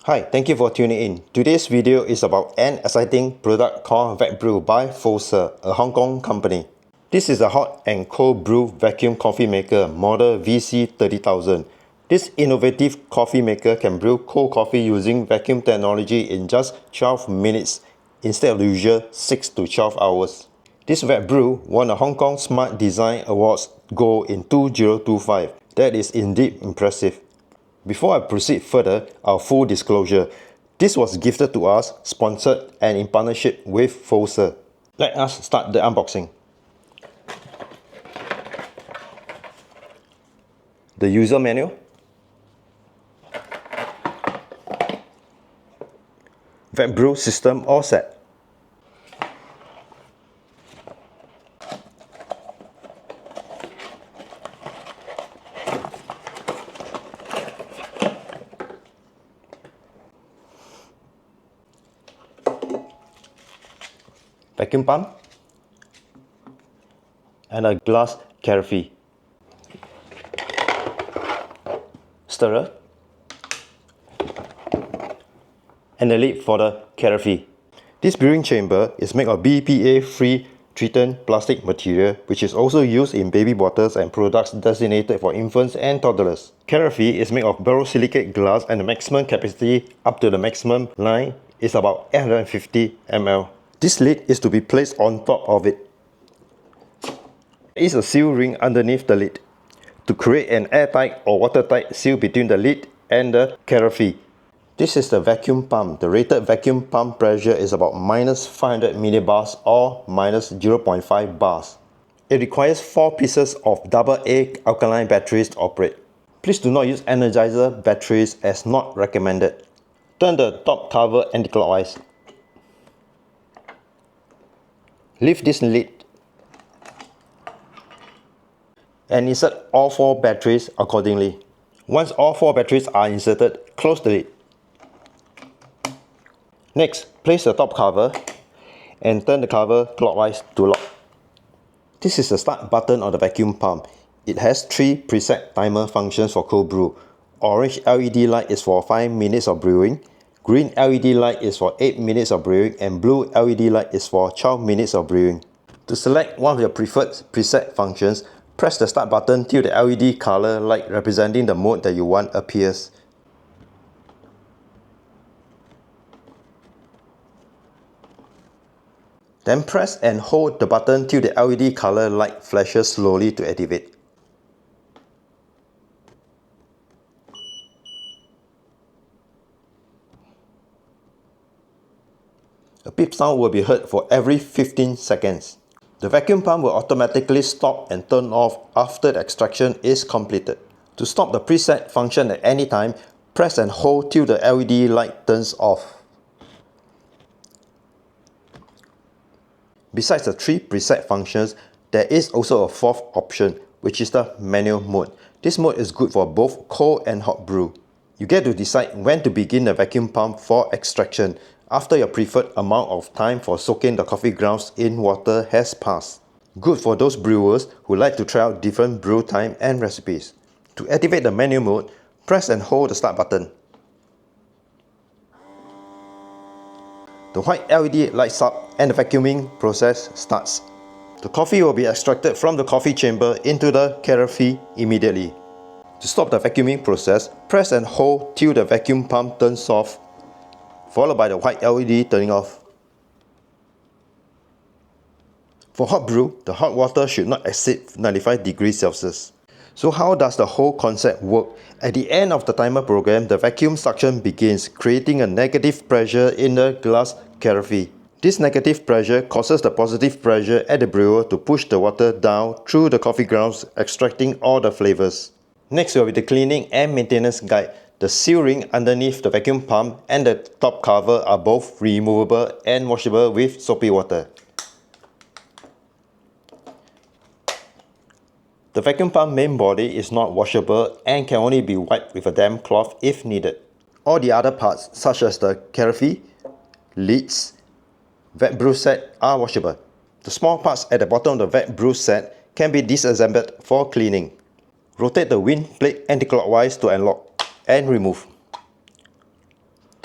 Hi, thank you for tuning in. Today's video is about an exciting product called VacBrew by FOSA, a Hong Kong company. This is a hot and cold brew vacuum coffee maker model VC30000. This innovative coffee maker can brew cold coffee using vacuum technology in just 12 minutes instead of the usual 6 to 12 hours. This VacBrew won a Hong Kong Smart Design Awards Gold in 2025. That is indeed impressive. Before I proceed further, our full disclosure. This was gifted to us, sponsored and in partnership with FOSA. Let us start the unboxing. The user manual. VacBrew system all set. Vacuum pump and a glass carafe, stirrer, and a lid for the carafe. This brewing chamber is made of BPA-free treated plastic material, which is also used in baby bottles and products designated for infants and toddlers. Carafe is made of borosilicate glass and the maximum capacity up to the maximum line is about 850 ml. This lid is to be placed on top of it. There is a seal ring underneath the lid to create an airtight or watertight seal between the lid and the carafe. This is the vacuum pump. The rated vacuum pump pressure is about minus 500 millibars or minus 0.5 bars. It requires 4 pieces of AA alkaline batteries to operate. Please do not use Energizer batteries as not recommended. Turn the top cover anti-clockwise. Lift this lid and insert all 4 batteries accordingly. Once all 4 batteries are inserted, close the lid. Next, place the top cover and turn the cover clockwise to lock. This is the start button of the vacuum pump. It has 3 preset timer functions for cold brew. Orange LED light is for 5 minutes of brewing. Green LED light is for 8 minutes of brewing and blue LED light is for 12 minutes of brewing. To select one of your preferred preset functions, press the start button till the LED color light representing the mode that you want appears. Then press and hold the button till the LED color light flashes slowly to activate. A beep sound will be heard for every 15 seconds. The vacuum pump will automatically stop and turn off after the extraction is completed. To stop the preset function at any time, press and hold till the LED light turns off. Besides the 3 preset functions, there is also a 4th option, which is the manual mode. This mode is good for both cold and hot brew. You get to decide when to begin the vacuum pump for extraction after your preferred amount of time for soaking the coffee grounds in water has passed. Good for those brewers who like to try out different brew time and recipes. To activate the manual mode, press and hold the start button. The white LED lights up and the vacuuming process starts. The coffee will be extracted from the coffee chamber into the carafe immediately. To stop the vacuuming process, press and hold till the vacuum pump turns off, followed by the white LED turning off. For hot brew, the hot water should not exceed 95 degrees Celsius. So how does the whole concept work? At the end of the timer program, the vacuum suction begins, creating a negative pressure in the glass carafe. This negative pressure causes the positive pressure at the brewer to push the water down through the coffee grounds, extracting all the flavors. Next will be the cleaning and maintenance guide. The seal ring underneath the vacuum pump and the top cover are both removable and washable with soapy water. The vacuum pump main body is not washable and can only be wiped with a damp cloth if needed. All the other parts, such as the carafe, lids, VacBrew set are washable. The small parts at the bottom of the VacBrew set can be disassembled for cleaning. Rotate the wind blade anti-clockwise to unlock and remove.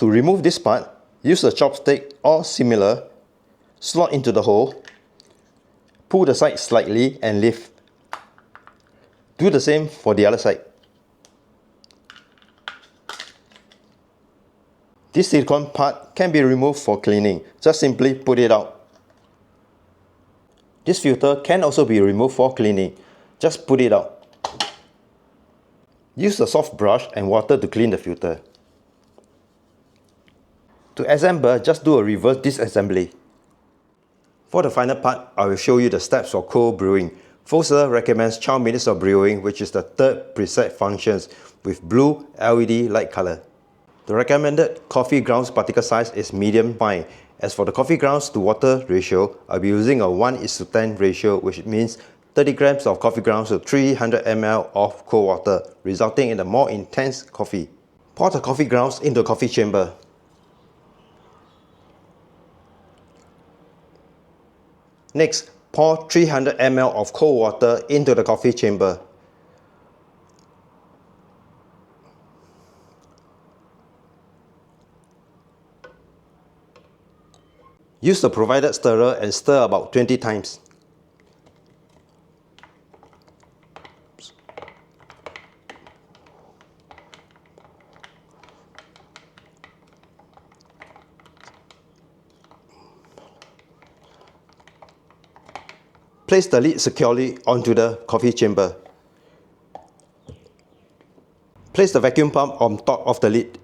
To remove this part, use a chopstick or similar, slot into the hole, pull the side slightly and lift. Do the same for the other side. This silicone part can be removed for cleaning, just simply put it out. This filter can also be removed for cleaning, just put it out. Use a soft brush and water to clean the filter. To assemble, just do a reverse disassembly. For the final part, I will show you the steps for cold brewing. FOSA recommends 12 minutes of brewing, which is the third preset functions with blue LED light color. The recommended coffee grounds particle size is medium fine. As for the coffee grounds to water ratio, I'll be using a 1:10 ratio, which means 30 grams of coffee grounds to 300 ml of cold water, resulting in a more intense coffee. Pour the coffee grounds into a coffee chamber. Next, pour 300 ml of cold water into the coffee chamber. Use the provided stirrer and stir about 20 times. Place the lid securely onto the coffee chamber. Place the vacuum pump on top of the lid,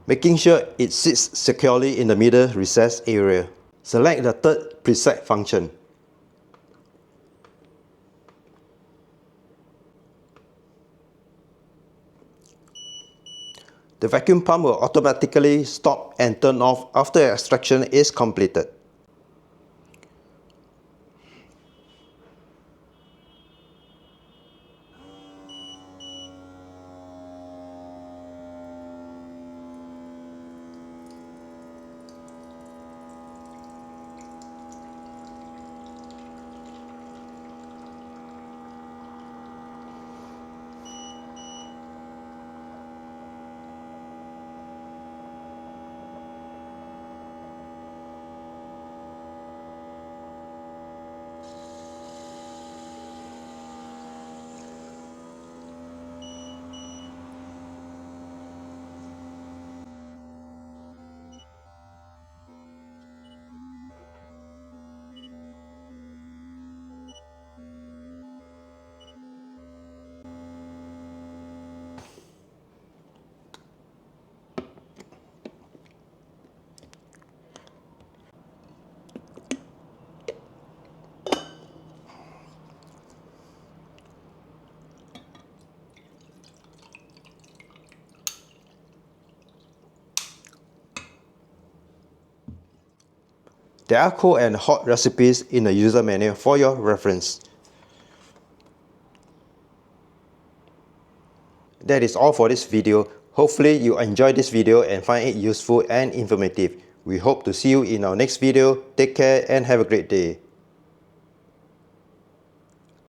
making sure it sits securely in the middle recess area. Select the third preset function. The vacuum pump will automatically stop and turn off after extraction is completed. There are cold and hot recipes in the user manual for your reference. That is all for this video. Hopefully you enjoyed this video and find it useful and informative. We hope to see you in our next video. Take care and have a great day.